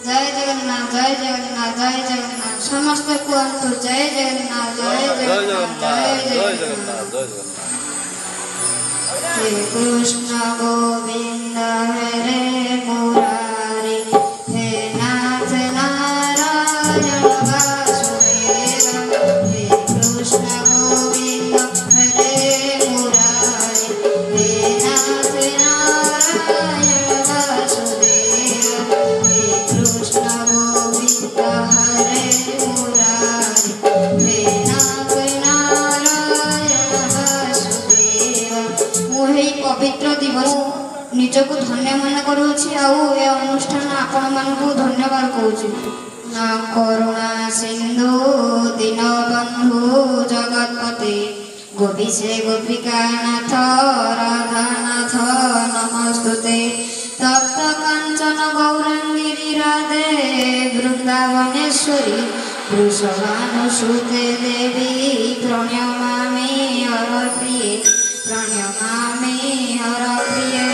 जय जगन्नाथ जय जगन्नाथ जय जगन्नाथ समस्त कहतु जय जगन्नाथ जय जगन्नाथ जय जगन्नाथ हे कृष्ण गोविंद हरे मुरारी हे नाथ नारायण वासुदेव हे कृष्ण गोविंद हरे मुरारी हे नाथ नारायण वासुदेव हे कृष्ण गोविंद हरे मुरारी हे नाथ नारायण वासुदेव। मुझे पवित्र दिवस निजको धन्य मन करुछि आउ ए अनुष्ठान आपण मानकु धन्यवाद कहूछि। ना करुणा सिंधु दीनबंधु जगतपते गोपीशे गोपिका नाथ राधानाथ नमस्तुते तप्त कांचन गौरांगी राधे वृंदावनेश्वरी वृषभानुसुते देवी प्रणमामि हरप्रिये प्रणमामि हरप्रिये।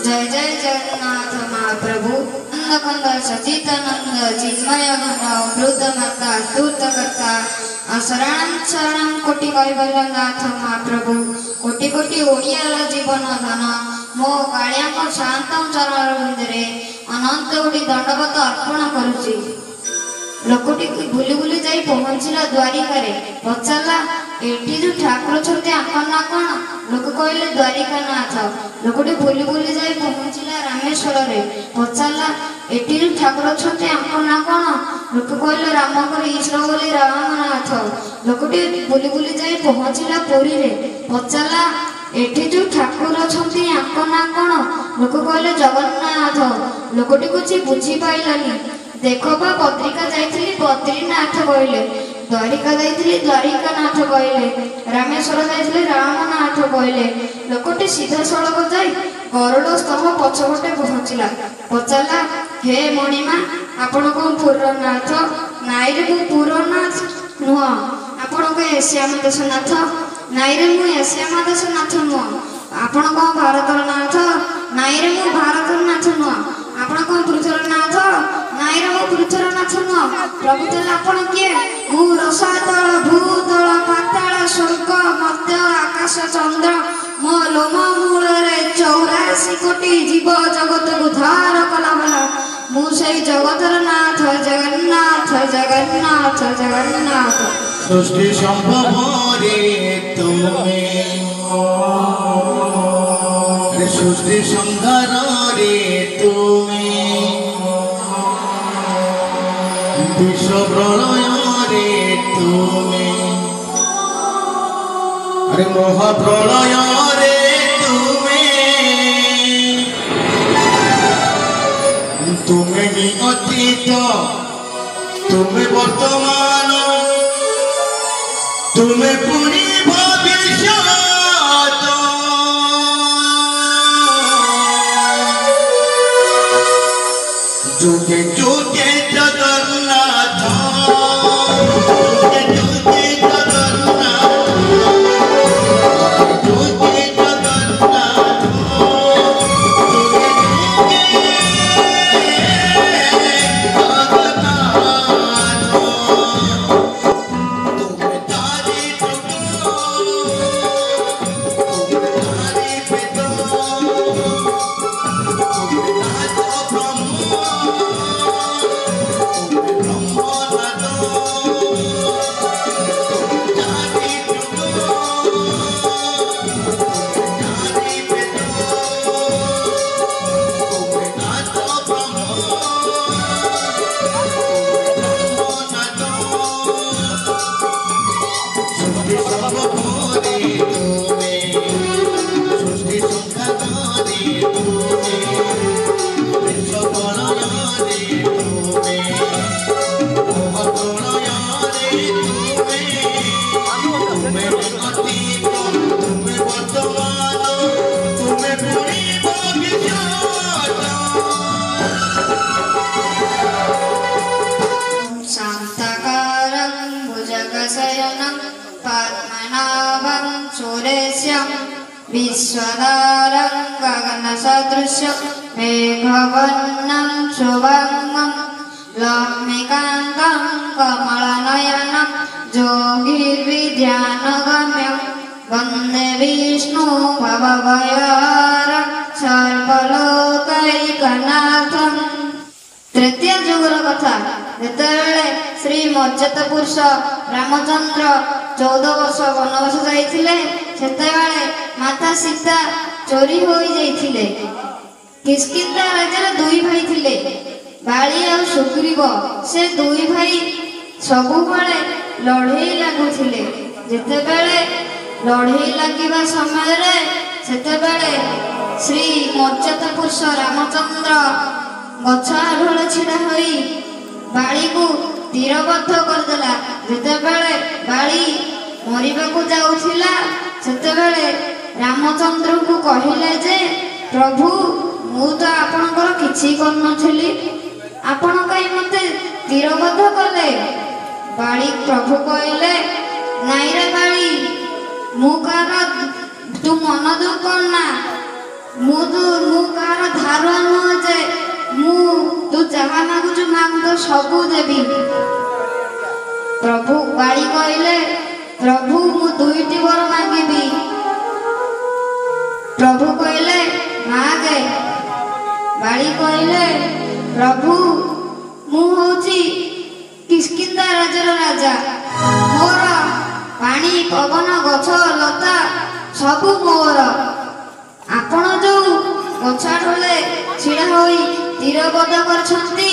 जय जय जगन्नाथ महाप्रभु नंदकंद सचितानंद चिन्मय घन वृद्ध माता दूतकर्ता शरण शरण कोटि कैवल्यनाथ महाप्रभु कोटि कोटि ओडियार जीवन धन मो कालिया शांत चरण बिंदुरे अनंत कोटि दंडवत अर्पण करुछि। लोकटी बुली बुली जाई पहुंचला द्वारिका रे पचारला एठी जो ठाकुर छथि आपन ना कोन लोक कहले द्वारिका नाथ। लोकटी बुली बुली जाई पहुंचला रामेश्वर रे पचारला एठी जो ठाकुर छथि आपन ना कोन लोक कहले रामकर ईश्वर बोली रामनाथ। लोकटी बुली बुली जाई पहुंचला पुरी रे पचारला एठी जो ठाकुर छथि आपन ना कोन लोक कहले जगन्नाथ। लोकटी कुछ बुझी पाइलानी देखो बा बद्रिका जाइथिली बद्रीनाथ कहले द्वारिका जाइथिली द्वारिकानाथ कहले रामेश्वर जाइथिली रामनाथ कहले। लोकटी सीधा सड़क जाई गरुड़ स्तंभ पछपटे पहुंचला पचारला हे मणिमा आपण को पुरनाथ नाई रे मु पुरनाथ नुह आपण को श्याम देशनाथ नाई रे मु श्याम देशनाथ नुह आपण को भारतर नाथ नाई रे मु भारतर नाथ नुह आपण को पृथ्वीनाथ नाई रे मु पृथ्वीनाथ नुह। प्रभु तले आपण किए मु रसातल भूतल पाताल स्वर्ग मध्य आकाश चंद्र मो लोम मूल रे 84 कोटि जीव जगत को धार कला वाला मु सेई जगतर नाथ जगन्नाथ जगन्नाथ जगन्नाथ। सृष्टि संभव रे तुमे सृष्टि संहार रे तुमे विश्व प्रलय रे तुमे अरे महाप्रलय रे तुमे तुमे ही अतीत तुमे वर्तमान तुमे पुरी भविष्यत जुगे जुगे जगन्नाथ जुगे जुगे जगन्नाथ जुगे जगन्नाथ जुगे जुगे जगन्नाथ तुम तारी टुटो तुम तारी पितो तुम नाथ ब्रह्म विश्वदारं गगन सदृश्य मेघवर्णं शुभङ्गं लक्ष्मीकान्तं कमलनयनं योगिर्विद्यानगम्यं वन्दे विष्णु भवभयहरं सर्वलोकैकनाथं। तृतीय जुगर कथा जेतेबेले श्री मर्यादा पुरुष रामचंद्र 14 वर्ष वनवास जाइथिले सेतेबेले माता सीता चोरी होई जाइथिले। किष्किंधा राज्यर दुई भाई थिले बाली और सुग्रीव। से दुई भाई सबुबले लड़ई लागुथिले। जेतेबेले लड़ई लागिबा समय रे सेतेबेले श्री मर्यादा पुरुष रामचंद्र गछ आढ़ छिड़ा होई बाली को तीरबद्ध करदेला। जेतेबेले बाली मरिबाकू जाउथिला सेतेबेले रामचंद्र को कहिले जे प्रभु मु तो आपणकर किछि करनथिली आपण कई मते तीरबद्ध कले। बाली प्रभु कहले नाई रे बाली मु कार तू मन दुख करना मु कार धारुआ नुह जे मु तू जहा मागुचु माग तो सबू देवी। प्रभु बाली कहले प्रभु मु दुईटी वर मांगीबी। प्रभु कहले मागे। बाली कहले प्रभु मु होची किष्किंधा राज्यर राजा मोर पानी पवन गछ लता सबू मोर। आपण जो गछा ढोले छिड़ा होई तीरबद्ध करछंती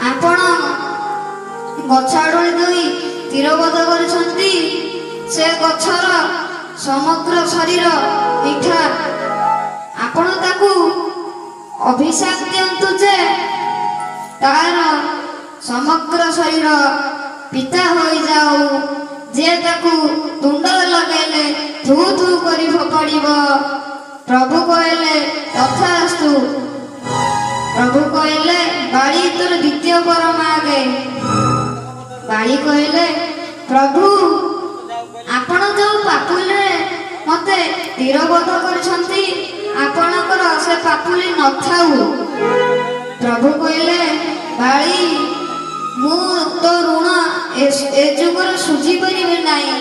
आपण गछा ढोले दुई तीरबद्ध करछंती से गछर समग्र शरीर मिठा आपण ताकू अभिशाप दियंतु जे तार समग्र शरीर पिता होई जाऊ जे ताकू तुंड लगेले थू थू करी फोपाड़िबो। प्रभु कहले तथास्तु। प्रभु कहले बाली तोर द्वितीय वर मागे। बाली कहले प्रभु आपण जो पापुले मते तीरबद्ध करछंती आपणकर से पापुली न थाऊ। प्रभु कहले बाली मु तो ऋण ए जुगर सुझी परिबे नाही।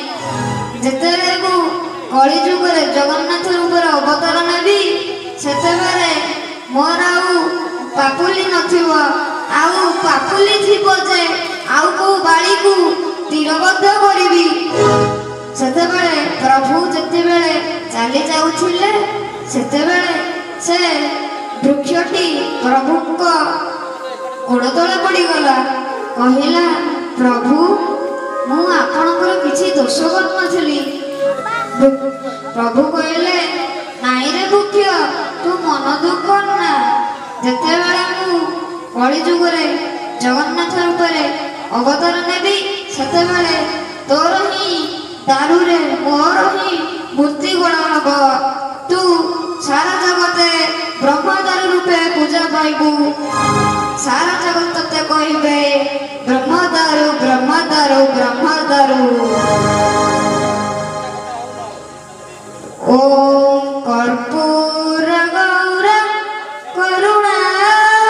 जेतेबेले मु कली जुगरे जगन्नाथ रूपर अवतार नेबी सेतेबेले मोर आउ पापुली नथिबो आउ पापुली थिबो जे आउ को बाली को तीरबद्ध करिबी। सेतेबेले प्रभु जेतेबेले चाली जाउथिले सेतेबेले से वृक्षटी प्रभुको गोड़ तले पड़ी गला। कहिला प्रभु मु आपणकर किछि दोष करनथिली। प्रभु कहले नाई रे वृक्ष तू मन दुख करना। जेतेबेले मु कली जुगरे जगन्नाथ रूपरे अवतार नेबी सेतेबेले तोर ही दारुरे मोर ही मूर्ति गणा हब। तू सारा जगते ब्रह्मदारु रूपे पूजा पाइबू। सारा जगत तते कहिबे ब्रह्मदारु ब्रह्मदारु ब्रह्मदारु। ओम कर्पूर गौरं करुणावतारं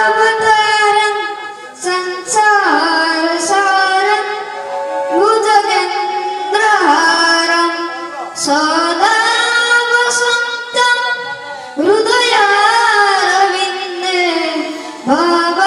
संसार सारं भुजगेन्द्रहारं सदा वसन्तं हृदयारविन्दे भव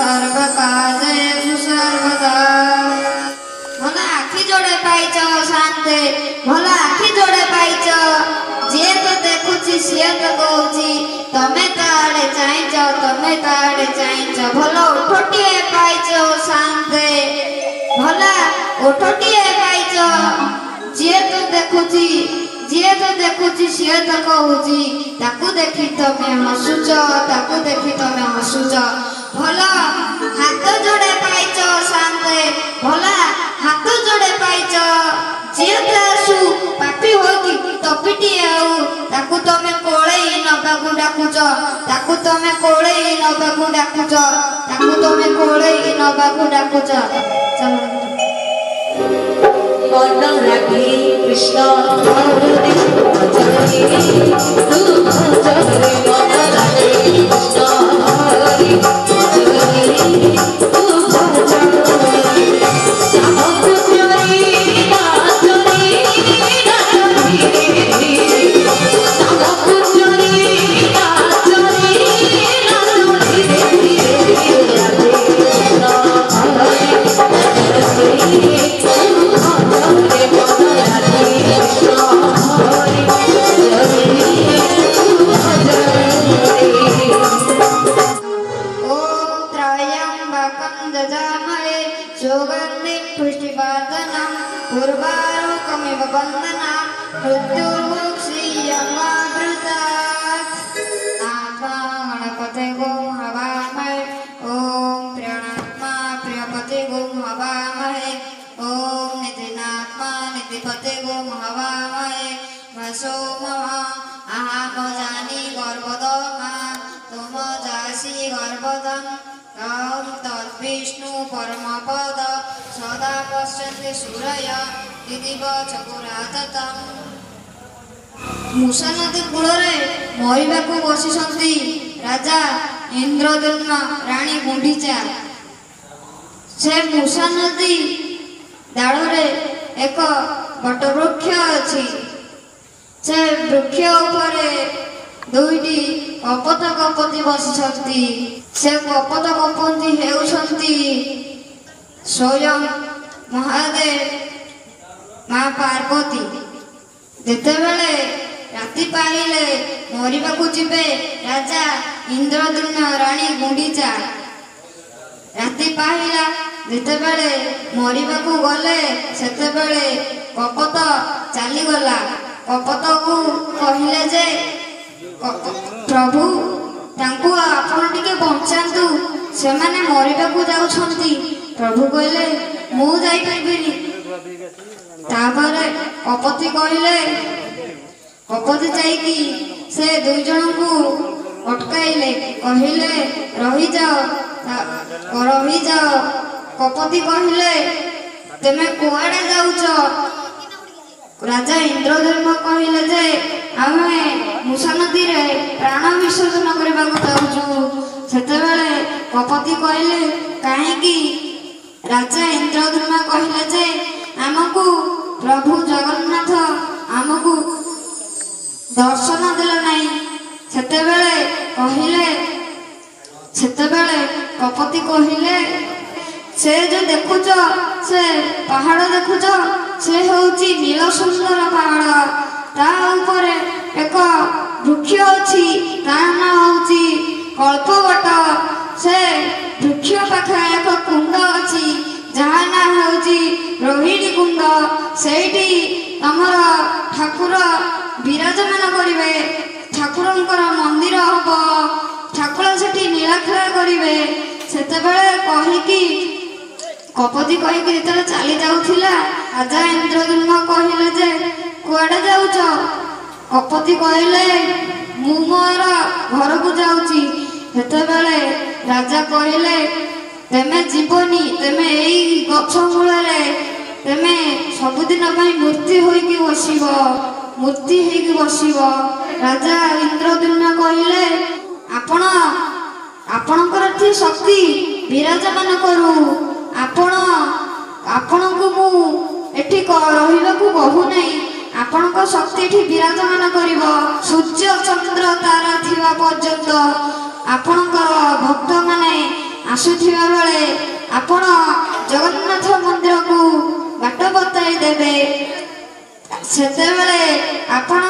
सर्वकार्येषु सर्वदा भला आखि जोड़े पाइच शांते भला आखि जोड़े पाइच जे तो देखुची सी तो कहूची तमे ताड़े चाइच तमे ताड़े चाइच भला उठोटिए पाइच शांते भला उठोटिए पाइच जे तो देखुची सी तो कहूची ताकू देखी तमे हसुच ताकू देखी तमे हसुच भला हाथ जोड़े पाइच शांते भला हाथ जोड़े पाइच जे आसु पापी होगी तपिटी आउ ताकू तमे कोळेई नबाकू डाकुच ताकू तमे कोळेई नबाकू डाकुच ताकू तमे कोळेई नबाकू डाकुच चलो राधे कृष्ण हरे भजरे तू भजरे राधे कृष्ण हरे भजरे तू भजरे श्याम प्यारे नाचरे नाचरे श्याम प्यारे नाचरे नाचरे राधे कृष्ण हरे भजरे सुगन्धिं पुष्टिवर्धनं उर्वारुकमिव बन्धनं मृत्युर्मुक्षीयमावृतात् आत्मा गणपते गो हवामहे ॐ प्रियणात्मा प्रियपते गो हवामहे ॐ नितिनात्मा नितिपते गो हवामहे वसो मम अहम जानी गर्भदमा तुम जासि गर्भदम् ॐ तद्विष्णु परमपद सदा पश्यन्ति सूरय दिदिव चकुराततम् मूषा नदी कूଳରେ ମରିବାକୁ ବସିଛନ୍ତି ରାଜା ଇନ୍ଦ୍ରଦ୍ୟୁମ୍ନ ରାଣୀ ଗୁଣ୍ଡିଚା। ସେ मूषा ନଦୀ ଦାଳରେ ଏକ ବଟବୃକ୍ଷ ଅଛି। ସେ ବୃକ୍ଷ ଉପରେ ଦୁଇଟି କପୋତ କପୋତି ବସିଛନ୍ତି। ସେ କପୋତ କପୋତି ହେଉଛନ୍ତି ସ୍ୱୟଂ ମହାଦେବ ମା ପାର୍ବତୀ। ଯେତେବେଳେ ରାତି ପାଇଲେ ମରିବାକୁ ଯିବେ ରାଜା ଇନ୍ଦ୍ରଦ୍ୟୁମ୍ନ ରାଣୀ ଗୁଣ୍ଡିଚା। ରାତି ପାଇଲା ଯେତେବେଳେ ମରିବାକୁ ଗଲେ ସେତେବେଳେ କପୋତ ଚାଲିଗଲା। କପୋତକୁ କହିଲେ ଯେ ପ୍ରଭୁ ତାଙ୍କୁ ଆପଣ ଟିକେ ବଞ୍ଚାନ୍ତୁ, ସେମାନେ ମରିବାକୁ ଯାଉଛନ୍ତି। ପ୍ରଭୁ କହିଲେ ମୁଁ ଯାଇପାରିବିନି। ତାପରେ କପୋତି କହିଲେ, କପୋତି ଯାଇକି ସେ ଦୁଇ ଜଣଙ୍କୁ ଅଟକାଇଲେ, କହିଲେ ରହିଯାଅ ରହିଯାଅ। କପୋତି କହିଲେ ତମେ କୁଆଡ଼େ ଯାଉଛ? ରାଜା ଇନ୍ଦ୍ରଦ୍ୟୁମ୍ନ କହିଲେ ଯେ ଆମେ मूषा ନଦୀରେ ପ୍ରାଣ ବିସର୍ଜନ କରିବାକୁ ଯାଉଛୁ। ସେତେବେଳେ କପୋତି କହିଲେ କାହିଁକି? ରାଜା ଇନ୍ଦ୍ରଦ୍ୟୁମ୍ନ କହିଲେ ଯେ ଆମକୁ ପ୍ରଭୁ ଜଗନ୍ନାଥ ଆମକୁ ଦର୍ଶନ ଦେଲେ ନାହିଁ। ସେତେବେଳେ କପୋତି କହିଲେ ସେ ଯୋଉ ଦେଖୁଛ ସେ ପାହାଡ଼ ଦେଖୁଛ, ସେ ହେଉଛି ନୀଳ ସୁନ୍ଦର ପାହାଡ଼। ତା ଉପରେ ଏକ ବୃକ୍ଷ ଅଛି, ତା ନାଁ ହେଉଛି କଳ୍ପବଟ। ସେ ବୃକ୍ଷ ପାଖରେ ଏକ କୁଣ୍ଡ ଅଛି, ଯାହା ନାଁ ହେଉଛି ରୋହିଣୀ କୁଣ୍ଡ। ସେଇଠି ଆମର ଠାକୁର ବିରାଜମାନ କରିବେ। ଠାକୁରଙ୍କର ମନ୍ଦିର ହବ, ଠାକୁର ସେଠି ନୀଳାଖେଳା କରିବେ। ସେତେବେଳେ କହିକି କପୋତି କହିକି ଯେତେବେଳେ ଚାଲି ଯାଉଥିଲା, ରାଜା ଇନ୍ଦ୍ରଦ୍ୟୁମ୍ନ କହିଲେ ଯେ କୁଆଡ଼େ ଯାଉଛ? କପୋତି କହିଲେ ମୁଁ ମୋର ଘରକୁ ଯାଉଛି। ସେତେବେଳେ ରାଜା କହିଲେ ତମେ ଯିବନି, ତମେ ଏଇ ଗଛ ମୂଳରେ ତମେ ସବୁଦିନ ପାଇଁ ମୂର୍ତ୍ତି ହୋଇକି ବସିବ। ରାଜା ଇନ୍ଦ୍ରଦ୍ୟୁମ୍ନ କହିଲେ ଆପଣଙ୍କର ଏଠି ଶକ୍ତି ବିରାଜମାନ କରୁ। ଆପଣଙ୍କୁ ମୁଁ ଏଠି ରହିବାକୁ କହୁନାହିଁ, ଆପଣଙ୍କ ଶକ୍ତି ଏଠି ବିରାଜମାନ କରିବ। ସୂର୍ଯ୍ୟ ଚନ୍ଦ୍ର ତାରା ଥିବା ପର୍ଯ୍ୟନ୍ତ ଆପଣଙ୍କର ଭକ୍ତମାନେ ଆସୁଥିବା ବେଳେ ଆପଣ ଜଗନ୍ନାଥ ମନ୍ଦିରକୁ ବାଟ ବତାଇ ଦେବେ। ସେତେବେଳେ ଆପଣ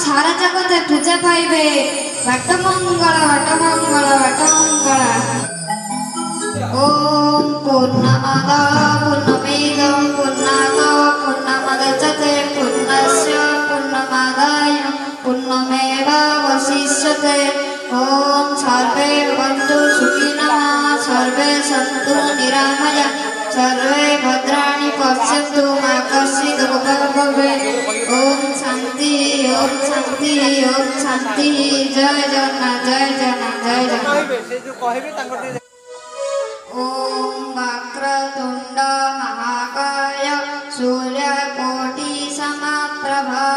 ସାରା ଜଗତ ପୂଜା ପାଇବେ। ବାଟ ମଙ୍ଗଳ ବାଟ ମଙ୍ଗଳ ବାଟ ମଙ୍ଗଳ। ଓମ୍ ପୂର୍ଣ୍ଣମଦ ପୂର୍ଣ୍ଣମିଦଂ ପୂର୍ଣ୍ଣାତ ପୂର୍ଣ୍ଣମଦଚ୍ୟତେ ପୂର୍ଣ୍ଣସ୍ୟ ପୂର୍ଣ୍ଣମାଦାୟ ପୂର୍ଣ୍ଣମେବାବଶିଷ୍ୟତେ। ଓମ୍ ସର୍ବେ ଭବନ୍ତୁ ସୁଖିନଃ ସର୍ବେ ସନ୍ତୁ ନିରାମୟା सर्वे भद्राणि पश्यन्तु मा कश्चित् दुःखभाग्। ओम शांति ओम शांति ओम शांति। जय जगन्नाथ जय जगन्नाथ जय जगन्नाथ। ओम वक्रतुंड महाकाय सूर्यकोटि समप्रभा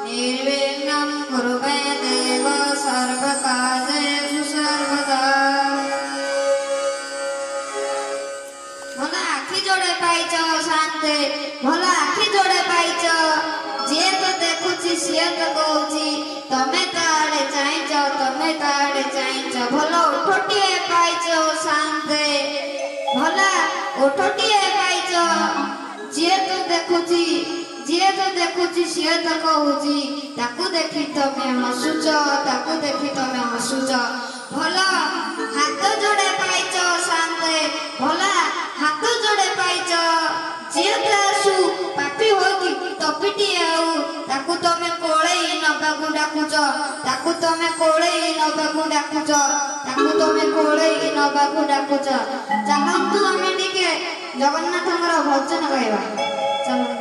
निर्विघ्नं कुरु मे देव सर्वकार्येषु सर्वदा। भला आखि जोड़े पाइच शांति भला आखि जोड़े पाइच जे तो देखुची सी तो कहूची तमे ताड़े चाहच तमे ताड़े चाहच। भला उठोटिए पाइच शांति भला उठोटिए पाइच जे तो देखुची सी तो कहूची ताकू देखी तमे हसुच ताकू देखी तमे हसुच। भला हाथ जोड़े पाइच शांति भला हाथ जोड़े पाइच जे आसु पापी होगी तपिटी आउ ताकू तमे कोळेई नबाकू डाकुच ताकू तमे कोळेई नबाकू डाकुच ताकू तमे कोळेई नबाकू डाकुच। चलंतु आमे टिके जगन्नाथଙ୍କର भजन गाइबा। चलो।